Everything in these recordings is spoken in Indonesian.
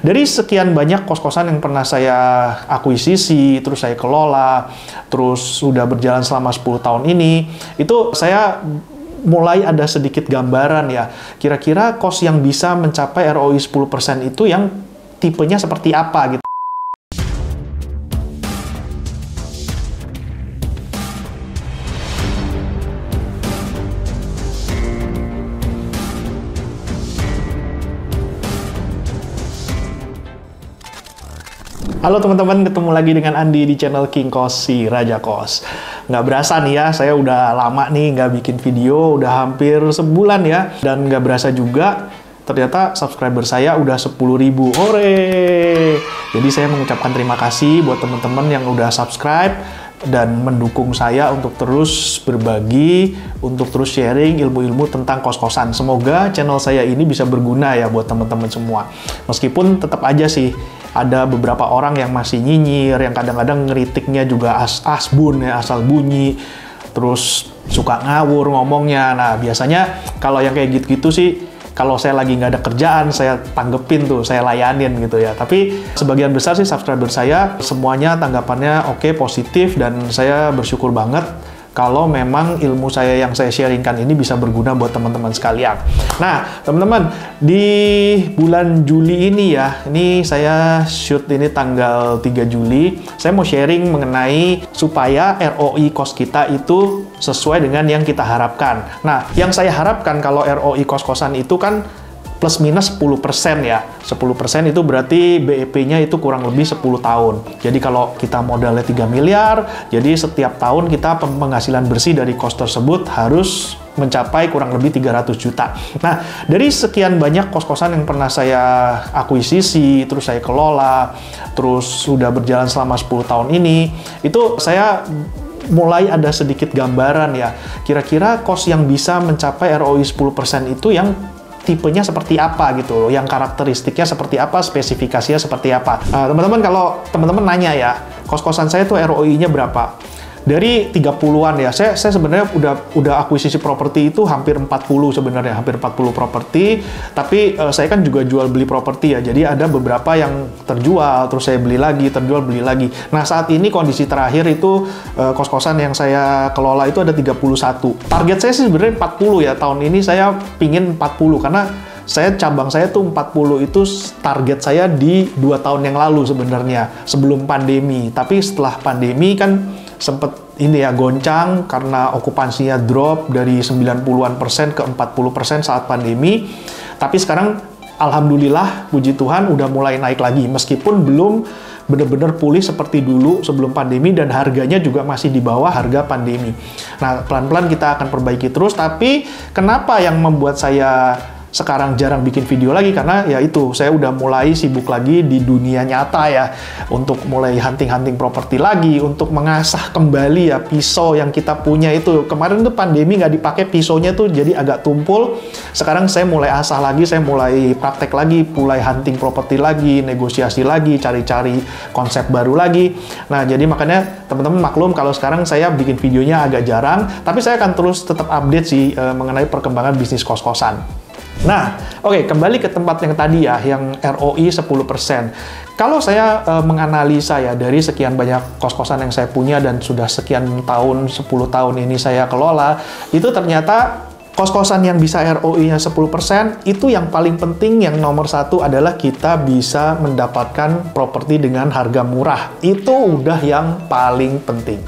Dari sekian banyak kos-kosan yang pernah saya akuisisi, terus saya kelola, terus sudah berjalan selama 10 tahun ini, itu saya mulai ada sedikit gambaran ya, kira-kira kos yang bisa mencapai ROI 10% itu yang tipenya seperti apa gitu. Halo teman-teman, ketemu lagi dengan Andi di channel King Kos, si Raja Kos. Nggak berasa nih ya, saya udah lama nih nggak bikin video, udah hampir sebulan ya. Dan nggak berasa juga, ternyata subscriber saya udah 10.000. Hore! Jadi saya mengucapkan terima kasih buat teman-teman yang udah subscribe dan mendukung saya untuk terus berbagi, untuk terus sharing ilmu-ilmu tentang kos-kosan. Semoga channel saya ini bisa berguna ya buat teman-teman semua. Meskipun tetap aja sih, ada beberapa orang yang masih nyinyir, yang kadang-kadang ngeritiknya juga asbun ya, asal bunyi, terus suka ngawur ngomongnya. Nah, biasanya kalau yang kayak gitu-gitu sih, kalau saya lagi nggak ada kerjaan, saya tanggepin tuh, saya layanin gitu ya. Tapi sebagian besar sih subscriber saya, semuanya tanggapannya oke, positif, dan saya bersyukur banget kalau memang ilmu saya yang saya sharingkan ini bisa berguna buat teman-teman sekalian. Nah, teman-teman, di bulan Juli ini ya, ini saya shoot ini tanggal 3 Juli, saya mau sharing mengenai supaya ROI kos kita itu sesuai dengan yang kita harapkan. Nah, yang saya harapkan kalau ROI kos-kosan itu kan plus minus 10% ya. 10% itu berarti BEP-nya itu kurang lebih 10 tahun. Jadi kalau kita modalnya 3 miliar, jadi setiap tahun kita penghasilan bersih dari kos tersebut harus mencapai kurang lebih 300 juta. Nah, dari sekian banyak kos-kosan yang pernah saya akuisisi, terus saya kelola, terus sudah berjalan selama 10 tahun ini, itu saya mulai ada sedikit gambaran ya. Kira-kira kos yang bisa mencapai ROI 10% itu yang tipenya seperti apa gitu loh, yang karakteristiknya seperti apa, spesifikasinya seperti apa. Teman-teman, kalau teman-teman nanya ya, kos-kosan saya tuh ROI-nya berapa? Dari 30-an ya, saya sebenarnya udah akuisisi properti itu hampir 40 sebenarnya, hampir 40 properti, tapi saya kan juga jual beli properti ya, jadi ada beberapa yang terjual, terus saya beli lagi, terjual, beli lagi. Nah, saat ini kondisi terakhir itu kos-kosan yang saya kelola itu ada 31. Target saya sih sebenarnya 40 ya, tahun ini saya pingin 40, karena cabang saya tuh 40 itu target saya di 2 tahun yang lalu sebenarnya, sebelum pandemi. Tapi setelah pandemi kan sempet ini ya goncang karena okupansinya drop dari 90-an% ke 40% saat pandemi. Tapi sekarang alhamdulillah, puji Tuhan udah mulai naik lagi, meskipun belum benar-benar pulih seperti dulu sebelum pandemi, dan harganya juga masih di bawah harga pandemi. Nah, pelan-pelan kita akan perbaiki terus. Tapi kenapa yang membuat saya sekarang jarang bikin video lagi? Karena ya itu, saya udah mulai sibuk lagi di dunia nyata ya, untuk mulai hunting-hunting properti lagi, untuk mengasah kembali ya pisau yang kita punya itu. Kemarin tuh pandemi nggak dipakai pisaunya tuh, jadi agak tumpul. Sekarang saya mulai asah lagi, saya mulai praktek lagi, mulai hunting properti lagi, negosiasi lagi, cari-cari konsep baru lagi. Nah, jadi makanya teman-teman maklum kalau sekarang saya bikin videonya agak jarang, tapi saya akan terus tetap update sih mengenai perkembangan bisnis kos-kosan. Nah, oke, kembali ke tempat yang tadi ya, yang ROI 10%. Kalau saya menganalisa ya, dari sekian banyak kos-kosan yang saya punya dan sudah sekian tahun, 10 tahun ini saya kelola, itu ternyata kos-kosan yang bisa ROI-nya 10%, itu yang paling penting, yang nomor satu adalah kita bisa mendapatkan properti dengan harga murah. Itu udah yang paling penting.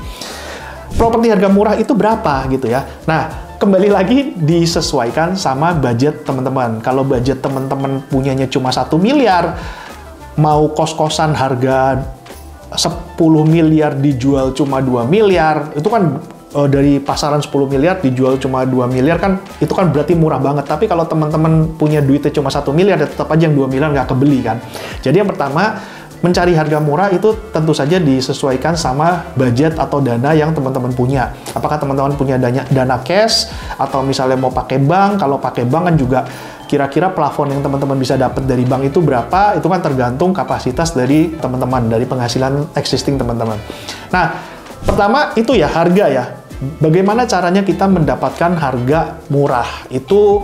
Properti harga murah itu berapa gitu ya. Nah, kembali lagi disesuaikan sama budget teman-teman. Kalau budget teman-teman punyanya cuma 1 miliar, mau kos-kosan harga 10 miliar dijual cuma 2 miliar, itu kan dari pasaran 10 miliar dijual cuma 2 miliar kan, itu kan berarti murah banget. Tapi kalau teman-teman punya duitnya cuma 1 miliar, ya tetap aja yang 2 miliar nggak kebeli kan. Jadi yang pertama, mencari harga murah itu tentu saja disesuaikan sama budget atau dana yang teman-teman punya. Apakah teman-teman punya dana cash, atau misalnya mau pakai bank. Kalau pakai bank kan juga kira-kira plafon yang teman-teman bisa dapat dari bank itu berapa, itu kan tergantung kapasitas dari teman-teman, dari penghasilan existing teman-teman. Nah, pertama itu ya harga ya. Bagaimana caranya kita mendapatkan harga murah? Itu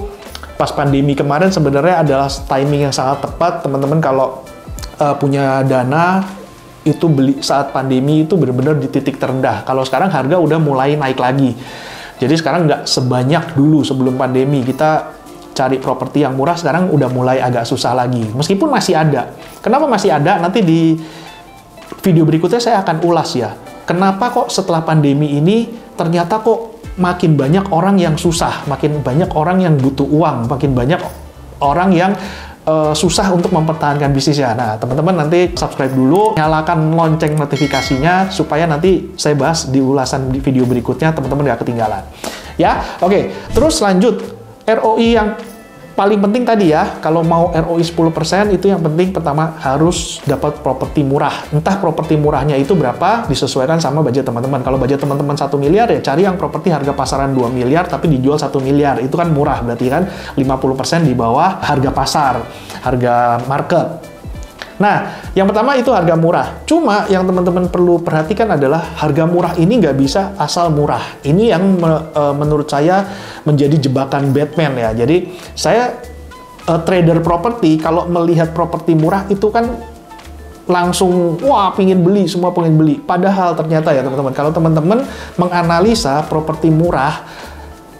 pas pandemi kemarin sebenarnya adalah timing yang sangat tepat. Teman-teman kalau punya dana itu beli saat pandemi itu benar-benar di titik terendah. Kalau sekarang harga udah mulai naik lagi. Jadi sekarang nggak sebanyak dulu sebelum pandemi. Kita cari properti yang murah sekarang udah mulai agak susah lagi. Meskipun masih ada. Kenapa masih ada? Nanti di video berikutnya saya akan ulas ya. Kenapa kok setelah pandemi ini ternyata kok makin banyak orang yang susah, makin banyak orang yang butuh uang, makin banyak orang yang susah untuk mempertahankan bisnisnya. Nah, teman-teman nanti subscribe dulu, nyalakan lonceng notifikasinya supaya nanti saya bahas di ulasan di video berikutnya, teman-teman nggak ketinggalan. Ya, oke. Terus lanjut, ROI yang paling penting tadi ya, kalau mau ROI 10% itu yang penting pertama harus dapat properti murah. Entah properti murahnya itu berapa, disesuaikan sama budget teman-teman. Kalau budget teman-teman 1 miliar ya cari yang properti harga pasaran 2 miliar tapi dijual 1 miliar. Itu kan murah, berarti kan 50% di bawah harga pasar, harga market. Nah, yang pertama itu harga murah. Cuma yang teman-teman perlu perhatikan adalah harga murah ini nggak bisa asal murah. Ini yang menurut saya menjadi jebakan Batman ya. Jadi saya trader properti kalau melihat properti murah itu kan langsung wah pingin beli, semua pengen beli. Padahal ternyata ya teman-teman, kalau teman-teman menganalisa properti murah,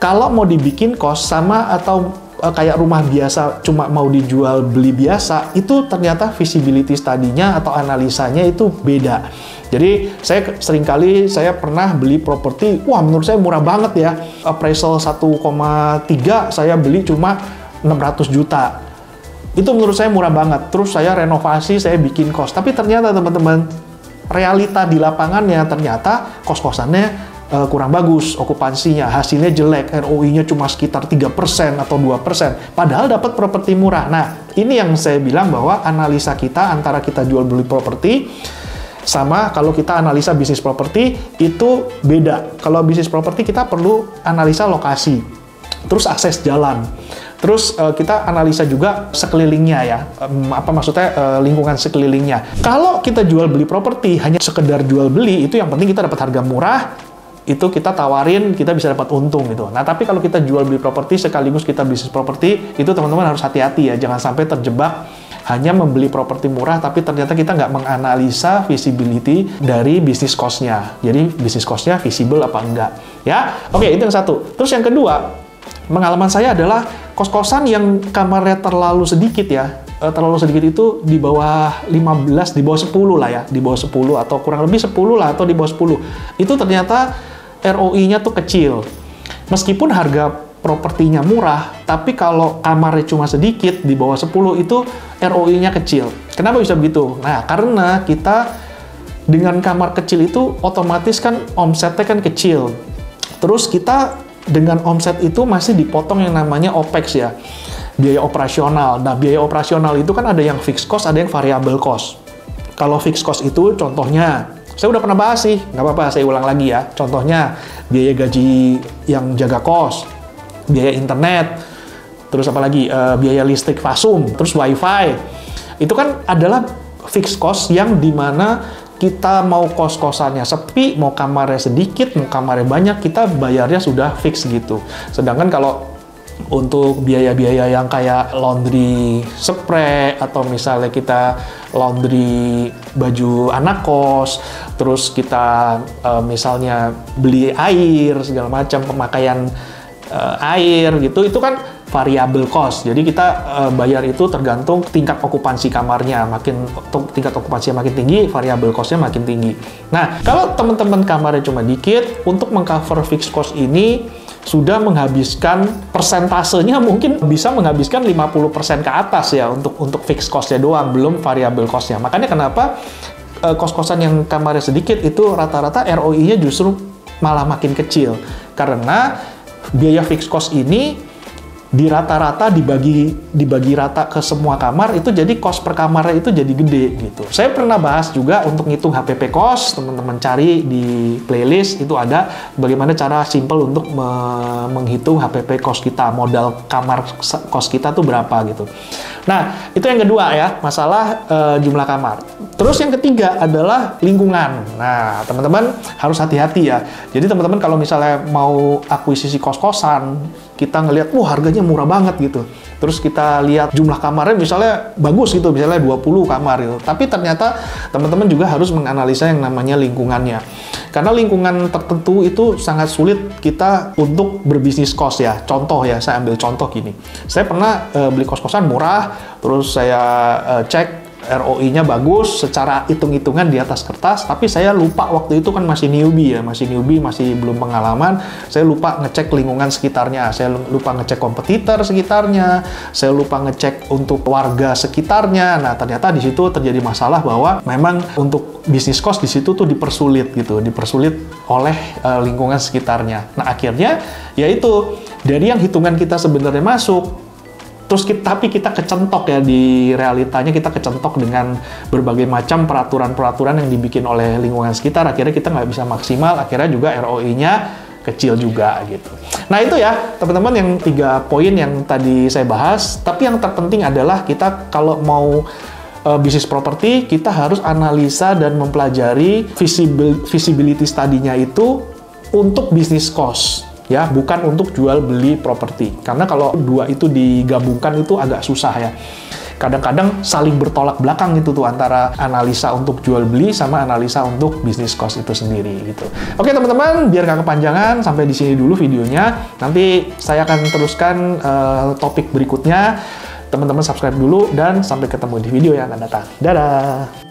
kalau mau dibikin kos sama atau kayak rumah biasa cuma mau dijual beli biasa, itu ternyata visibility study-nya atau analisanya itu beda. Jadi saya pernah beli properti, wah menurut saya murah banget ya, appraisal 1,3 saya beli cuma 600 juta. Itu menurut saya murah banget. Terus saya renovasi, saya bikin kos. Tapi ternyata teman-teman, realita di lapangannya ternyata kos-kosannya kurang bagus, okupansinya, hasilnya jelek, ROI-nya cuma sekitar 3% atau 2%, padahal dapat properti murah. Nah, ini yang saya bilang bahwa analisa kita antara kita jual beli properti sama kalau kita analisa bisnis properti itu beda. Kalau bisnis properti kita perlu analisa lokasi, terus akses jalan, terus kita analisa juga sekelilingnya ya, lingkungan sekelilingnya. Kalau kita jual beli properti hanya sekedar jual beli, itu yang penting kita dapat harga murah, itu kita tawarin, kita bisa dapat untung gitu. Nah, tapi kalau kita jual beli properti sekaligus kita bisnis properti, itu teman-teman harus hati-hati ya, jangan sampai terjebak hanya membeli properti murah, tapi ternyata kita nggak menganalisa visibility dari bisnis cost-nya. Jadi, bisnis cost-nya visible apa enggak. Ya, oke, itu yang satu. Terus yang kedua, pengalaman saya adalah kos-kosan yang kamarnya terlalu sedikit ya, terlalu sedikit itu di bawah 15, di bawah 10 lah ya, di bawah 10 atau kurang lebih 10 lah atau di bawah 10. Itu ternyata ROI-nya tuh kecil. Meskipun harga propertinya murah, tapi kalau kamarnya cuma sedikit, di bawah 10 itu ROI-nya kecil. Kenapa bisa begitu? Nah, karena kita dengan kamar kecil itu otomatis kan omsetnya kan kecil. Terus kita dengan omset itu masih dipotong yang namanya OPEX ya, biaya operasional. Nah, biaya operasional itu kan ada yang fixed cost, ada yang variable cost. Kalau fixed cost itu contohnya, saya udah pernah bahas sih, nggak apa-apa, saya ulang lagi ya. Contohnya, biaya gaji yang jaga kos, biaya internet, terus apa lagi, biaya listrik Fasum, terus wifi. Itu kan adalah fixed cost yang dimana kita mau kos-kosannya sepi, mau kamarnya sedikit, mau kamarnya banyak, kita bayarnya sudah fix gitu. Sedangkan kalau untuk biaya-biaya yang kayak laundry spray atau misalnya kita laundry baju anak kos, terus kita misalnya beli air segala macam, pemakaian air gitu, itu kan variable cost. Jadi kita bayar itu tergantung tingkat okupansi kamarnya. Tingkat okupansinya makin tinggi, variable cost-nya makin tinggi. Nah, kalau teman-teman kamarnya cuma dikit, untuk mengcover fixed cost ini sudah menghabiskan persentasenya mungkin bisa menghabiskan 50% ke atas ya untuk fixed cost-nya doang, belum variable cost-nya. Makanya kenapa kos-kosan yang kamarnya sedikit itu rata-rata ROI-nya justru malah makin kecil. Karena biaya fixed cost ini di rata-rata dibagi rata ke semua kamar, itu jadi cost per kamarnya itu jadi gede gitu. Saya pernah bahas juga untuk ngitung HPP cost, teman-teman cari di playlist itu ada bagaimana cara simple untuk menghitung HPP cost kita, modal kamar cost kita tuh berapa gitu. Nah, itu yang kedua ya, masalah jumlah kamar. Terus yang ketiga adalah lingkungan. Nah, teman-teman harus hati-hati ya. Jadi teman-teman kalau misalnya mau akuisisi kos-kosan, kita ngelihat, wah harganya murah banget gitu. Terus kita lihat jumlah kamarnya misalnya bagus gitu, misalnya 20 kamar gitu. Tapi ternyata teman-teman juga harus menganalisa yang namanya lingkungannya. Karena lingkungan tertentu itu sangat sulit kita untuk berbisnis kos ya. Contoh ya, saya ambil contoh gini. Saya pernah beli kos-kosan murah, terus saya cek ROI-nya bagus, secara hitung-hitungan di atas kertas, tapi saya lupa waktu itu kan masih newbie, masih belum pengalaman, saya lupa ngecek lingkungan sekitarnya, saya lupa ngecek kompetitor sekitarnya, saya lupa ngecek untuk warga sekitarnya. Nah, ternyata di situ terjadi masalah bahwa memang untuk bisnis kos di situ tuh dipersulit oleh lingkungan sekitarnya. Nah, akhirnya yaitu dari yang hitungan kita sebenarnya masuk, tapi kita kecentok ya, di realitanya kita kecentok dengan berbagai macam peraturan-peraturan yang dibikin oleh lingkungan sekitar. Akhirnya kita nggak bisa maksimal, akhirnya juga ROI-nya kecil juga gitu. Nah itu ya teman-teman yang 3 poin yang tadi saya bahas. Tapi yang terpenting adalah kita kalau mau bisnis properti, kita harus analisa dan mempelajari feasibility study-nya itu untuk bisnis kos. Ya, bukan untuk jual beli properti. Karena kalau dua itu digabungkan itu agak susah ya. Kadang-kadang saling bertolak belakang gitu tuh antara analisa untuk jual beli sama analisa untuk bisnis kos itu sendiri gitu. Oke teman-teman, biar nggak kepanjangan, sampai di sini dulu videonya. Nanti saya akan teruskan topik berikutnya. Teman-teman subscribe dulu dan sampai ketemu di video yang akan datang. Dadah!